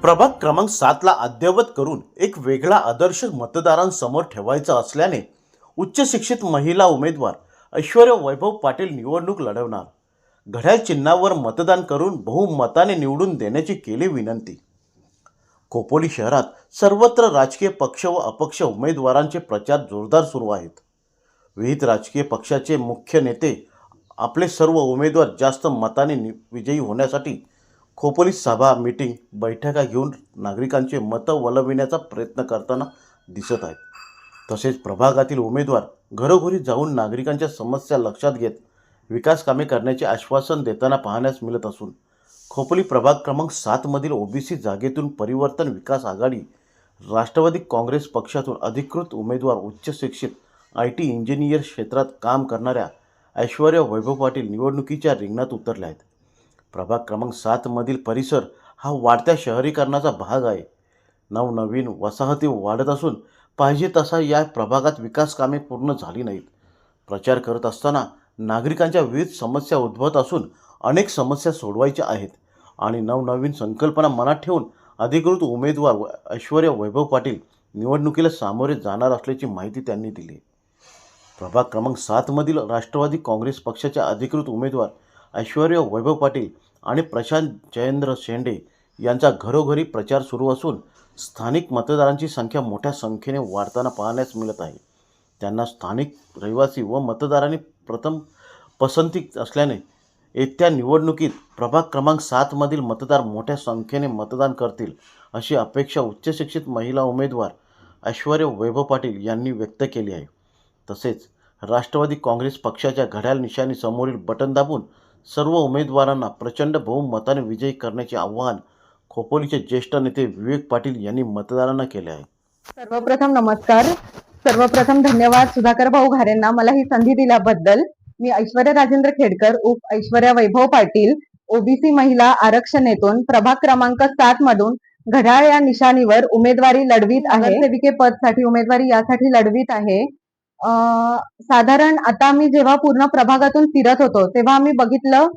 प्रभाग क्रमांक 7 ला अद्ययावत करून एक वेगळा आदर्श मतदारांसमोर ठेवायचा असल्याने उच्च शिक्षित महिला उमेदवार ऐश्वर्या वैभव पाटील निवडणूक लढवणार. घड्याळ चिन्हावर मतदान करून बहुमताने निवडून देण्याची केली विनंती. खोपोली शहरात सर्वत्र राजकीय पक्ष व अपक्ष उमेदवारांचे प्रचार जोरदार सुरू आहेत. विविध राजकीय पक्षाचे मुख्य नेते आपले सर्व उमेदवार जास्त मताने विजयी होण्यासाठी खोपोलीत सभा, मीटिंग, बैठका घेऊन नागरिकांचे मतं वळविण्याचा प्रयत्न करताना दिसत आहेत. तसेच प्रभागातील उमेदवार घरोघरी जाऊन नागरिकांच्या समस्या लक्षात घेत विकास कामे करण्याचे आश्वासन देताना पाहण्यास मिळत असून खोपोली प्रभाग क्रमांक 7 मधील ओबीसी जागेतून परिवर्तन विकास आघाडी राष्ट्रवादी काँग्रेस पक्षातून अधिकृत उमेदवार उच्च शिक्षित IT इंजिनियर क्षेत्रात काम करणाऱ्या ऐश्वर्या वैभव पाटील निवडणुकीच्या रिंगणात उतरल्या आहेत. प्रभाग क्रमांक 7 मधील परिसर हा वाढत्या शहरीकरणाचा भाग आहे. नवनवीन वसाहती वाढत असून पाहिजे तसा या प्रभागात विकास कामे पूर्ण झाली नाहीत. प्रचार करत असताना नागरिकांच्या विविध समस्या उद्भवत असून अनेक समस्या सोडवायच्या आहेत आणि नवनवीन संकल्पना मनात ठेवून अधिकृत उमेदवार ऐश्वर्या वैभव पाटील निवडणुकीला सामोरे जाणार असल्याची माहिती त्यांनी दिली. प्रभाग क्रमांक 7 मधील राष्ट्रवादी काँग्रेस पक्षाच्या अधिकृत उमेदवार ऐश्वर्या वैभव पाटील आणि प्रशांत जयेंद्र शेंडे यांचा घरोघरी प्रचार सुरू असून स्थानिक मतदारांची संख्या मोठ्या संख्येने वाढताना पाहण्यास मिळत आहे. त्यांना स्थानिक रहिवासी व मतदारांनी प्रथम पसंती असल्याने येत्या निवडणुकीत प्रभाग क्रमांक 7 मधील मतदार मोठ्या संख्येने मतदान करतील अशी अपेक्षा उच्चशिक्षित महिला उमेदवार ऐश्वर्या वैभव पाटील यांनी व्यक्त केली आहे. तसेच राष्ट्रवादी काँग्रेस पक्षाच्या घड्याळ निशाणी समोरील बटन दाबून सर्व उमेदवारांना प्रचंड बहुमताने विजयी करण्याचे आवाहन खोपोलीचे ज्येष्ठ नेते विवेक पाटील यांनी मतदारांना केले आहे. सर्वप्रथम नमस्कार. सर्वप्रथम धन्यवाद सुधाकर भाऊ घारेंना मला ही संधी दिल्याबद्दल. मी ऐश्वर्या राजेंद्र खेडकर उप ऐश्वर्या वैभव पाटील ओबीसी महिला आरक्षणेतून प्रभाग क्रमांक 7 मधून घड्याळ या निशाणीवर उमेदवारी लढवीत आहे. सेविके पदसाठी उमेदवारी यासाठी लढवीत आहे. साधारण आता मी जेव्हा पूर्ण प्रभागातून फिरत होतो तेव्हा आम्ही बघितलं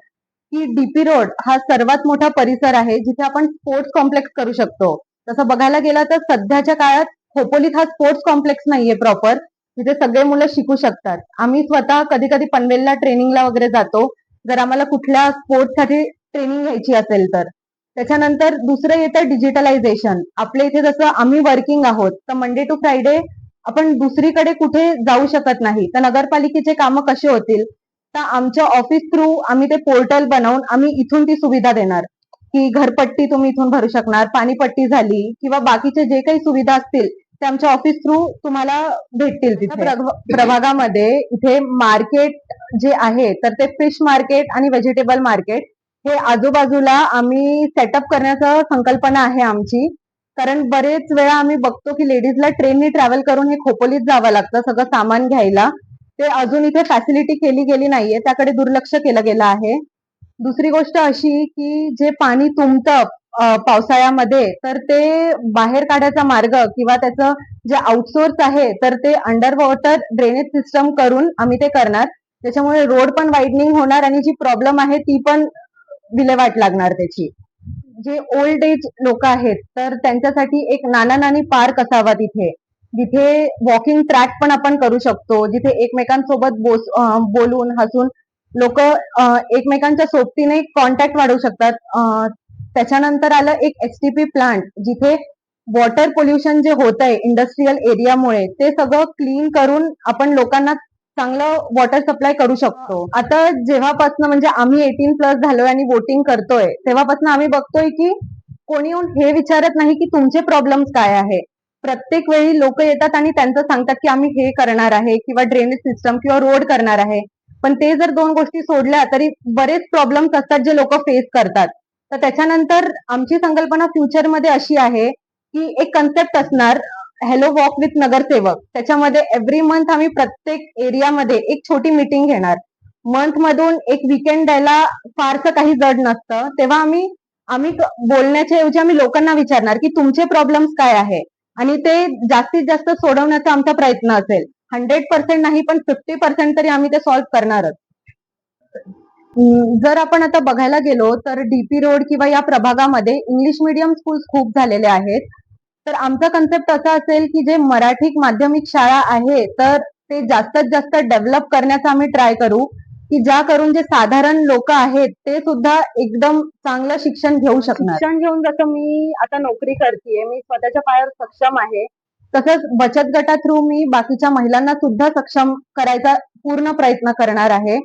की DP रोड हा सर्वात मोठा परिसर आहे जिथे आपण स्पोर्ट्स कॉम्प्लेक्स करू शकतो. तसं बघायला गेलं तर सध्याच्या काळात खोपोलीत हा स्पोर्ट्स कॉम्प्लेक्स नाहीये प्रॉपर, जिथे सगळे मुलं शिकू शकतात. आम्ही स्वतः कधी कधी पनवेलला ट्रेनिंगला वगैरे जातो जर आम्हाला कुठल्या स्पोर्ट्ससाठी ट्रेनिंग घ्यायची असेल तर. त्याच्यानंतर दुसरं येतं डिजिटलायझेशन. आपल्या इथे जसं आम्ही वर्किंग आहोत तर मंडे टू फ्रायडे आपण दुसरीकडे कुठे जाऊ शकत नाही, तर नगरपालिकेचे कामं कसे होतील, तर आमच्या ऑफिस थ्रू आम्ही ते पोर्टल बनवून आम्ही इथून ती सुविधा देणार की घरपट्टी तुम्ही इथून भरू शकणार, पाणीपट्टी झाली किंवा बाकीचे जे काही सुविधा असतील ते आमच्या ऑफिस थ्रू तुम्हाला भेटतील. तिथे प्रभागामध्ये इथे मार्केट जे आहे तर ते फिश मार्केट आणि व्हेजिटेबल मार्केट हे आजूबाजूला आम्ही सेटअप करण्याचं संकल्पना आहे आमची. कारण बरेच वेळा आम्ही बघतो की लेडीजला ट्रेननी ट्रॅव्हल करून हे खोपोलीत जावं लागतं सगळं सामान घ्यायला. ते अजून इथे फॅसिलिटी केली गेली नाहीये, त्याकडे दुर्लक्ष केलं गेलं आहे. दुसरी गोष्ट अशी की जे पाणी तुंबतं पावसाळ्यामध्ये तर ते बाहेर काढायचा मार्ग किंवा त्याचं जे आउटसोर्स आहे तर ते अंडर वॉटर ड्रेनेज सिस्टम करून आम्ही ते करणार. त्याच्यामुळे रोड पण वाईडनिंग होणार आणि जी प्रॉब्लेम आहे ती पण विल्हेवाट लागणार त्याची. जे ओल्ड एज लोक आहेत तर त्यांच्यासाठी एक नाना नानी पार्क असावा तिथे, जिथे वॉकिंग ट्रॅक पण आपण करू शकतो, जिथे एकमेकांसोबत बोलून हसून लोक एकमेकांच्या सोबतीने कॉन्टॅक्ट वाढवू शकतात. त्याच्यानंतर आलं एक STP प्लांट, जिथे वॉटर पोल्युशन जे होत आहे इंडस्ट्रीयल एरियामुळे ते सगळं क्लीन करून आपण लोकांना चांगलं वॉटर सप्लाय करू शकतो. आता जेव्हापासून म्हणजे आम्ही 18+ झालोय आणि वोटिंग करतोय तेव्हापासून आम्ही बघतोय की कोणी येऊन हे विचारत नाही की तुमचे प्रॉब्लेम्स काय आहे. प्रत्येक वेळी लोक येतात आणि त्यांचं सांगतात की आम्ही हे करणार आहे किंवा ड्रेनेज सिस्टम किंवा रोड करणार आहे. पण ते जर दोन गोष्टी सोडल्या तरी बरेच प्रॉब्लेम्स असतात जे लोक फेस करतात. तर त्याच्यानंतर आमची संकल्पना फ्युचरमध्ये अशी आहे की एक कन्सेप्ट असणार हॅलो वॉक विथ नगरसेवक. त्याच्यामध्ये एव्हरी मंथ आम्ही प्रत्येक एरियामध्ये एक छोटी मीटिंग घेणार. मंथ मधून एक वीकेंड द्यायला फारसं काही जड नसतं. तेव्हा आम्ही बोलण्याच्या ऐवजी आम्ही लोकांना विचारणार की तुमचे प्रॉब्लेम्स काय आहे आणि ते जास्तीत जास्त सोडवण्याचा आमचा प्रयत्न असेल. 100% नाही पण 50% तरी आम्ही ते सॉल्व्ह करणारच. जर आपण आता बघायला गेलो तर डीपी रोड किंवा या प्रभागामध्ये इंग्लिश मीडियम स्कूल्स खूप झालेले आहेत. तर आमचा कन्सेप्ट असा असेल की जे मराठी माध्यमिक शाळा आहे तर ते जास्तीत जास्त डेव्हलप करण्याचा आम्ही ट्राय करू, की ज्या करून जे साधारण लोक आहेत ते सुद्धा एकदम चांगलं शिक्षण घेऊ शकणार. शिक्षण घेऊन जसं मी आता नोकरी करतेय, मी स्वतःच्या पायावर सक्षम आहे, तसंच बचत गटा थ्रू मी बाकीच्या महिलांना सुद्धा सक्षम करायचा पूर्ण प्रयत्न करणार आहे.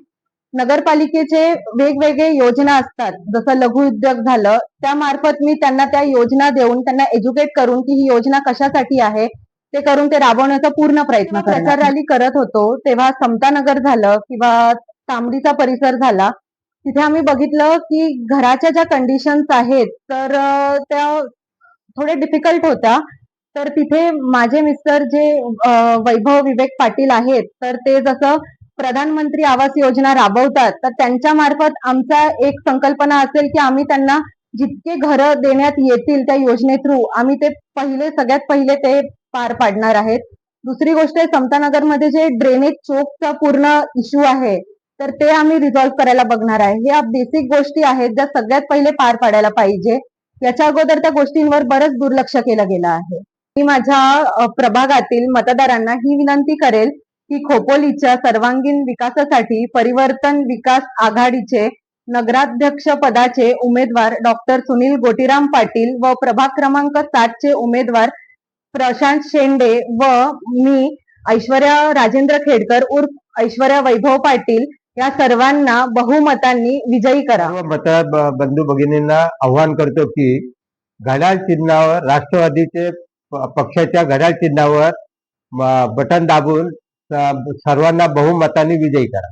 नगरपालिकेचे वेगवेगळे योजना असतात, जसं लघु उद्योग झालं, त्यामार्फत मी त्यांना त्या योजना देऊन त्यांना एज्युकेट करून की ही योजना कशासाठी आहे ते करून ते राबवण्याचा पूर्ण प्रयत्न करणार. प्रचार रॅली करत होतो तेव्हा समतानगर झालं किंवा तांबडीचा परिसर झाला, तिथे आम्ही बघितलं की घराच्या ज्या कंडिशन्स आहेत तर त्या थोडे डिफिकल्ट होत्या. तर तिथे माझे मिस्टर जे वैभव विवेक पाटील आहेत, तर ते जसं प्रधानमंत्री आवास योजना राबवतात, तर त्यांच्या मार्फत आमचा एक संकल्पना असेल की आम्ही त्यांना जितके घरं देण्यात येतील त्या योजने थ्रू आम्ही ते सगळ्यात पहिले ते पार पाडणार आहेत. दुसरी गोष्ट आहे, समतानगरमध्ये जे ड्रेनेज चोकचा पूर्ण इश्यू आहे, तर ते आम्ही रिझॉल्व्ह करायला बघणार आहे. ह्या बेसिक गोष्टी आहेत ज्या सगळ्यात पहिले पार पाडायला पाहिजे. याच्या अगोदर त्या गोष्टींवर बरंच दुर्लक्ष केलं गेलं आहे. मी माझ्या प्रभागातील मतदारांना ही विनंती करेल की खोपोलीच्या सर्वांगीण विकासासाठी परिवर्तन विकास आघाडीचे नगराध्यक्ष पदाचे उमेदवार डॉक्टर सुनील गोटीराम पाटील व प्रभाग क्रमांक 7 चे उमेदवार प्रशांत शेंडे व मी ऐश्वर्या राजेंद्र खेडकर उर्फ ऐश्वर्या वैभव पाटील या सर्वांना बहुमतांनी विजयी करा. सर्व बंधू भगिनींना आव्हान करतो की घड्याळ चिन्हावर राष्ट्रवादीचे पक्षाच्या घड्याळ चिन्हावर बटन दाबून सर्वांना बहुमताने विजयी करा.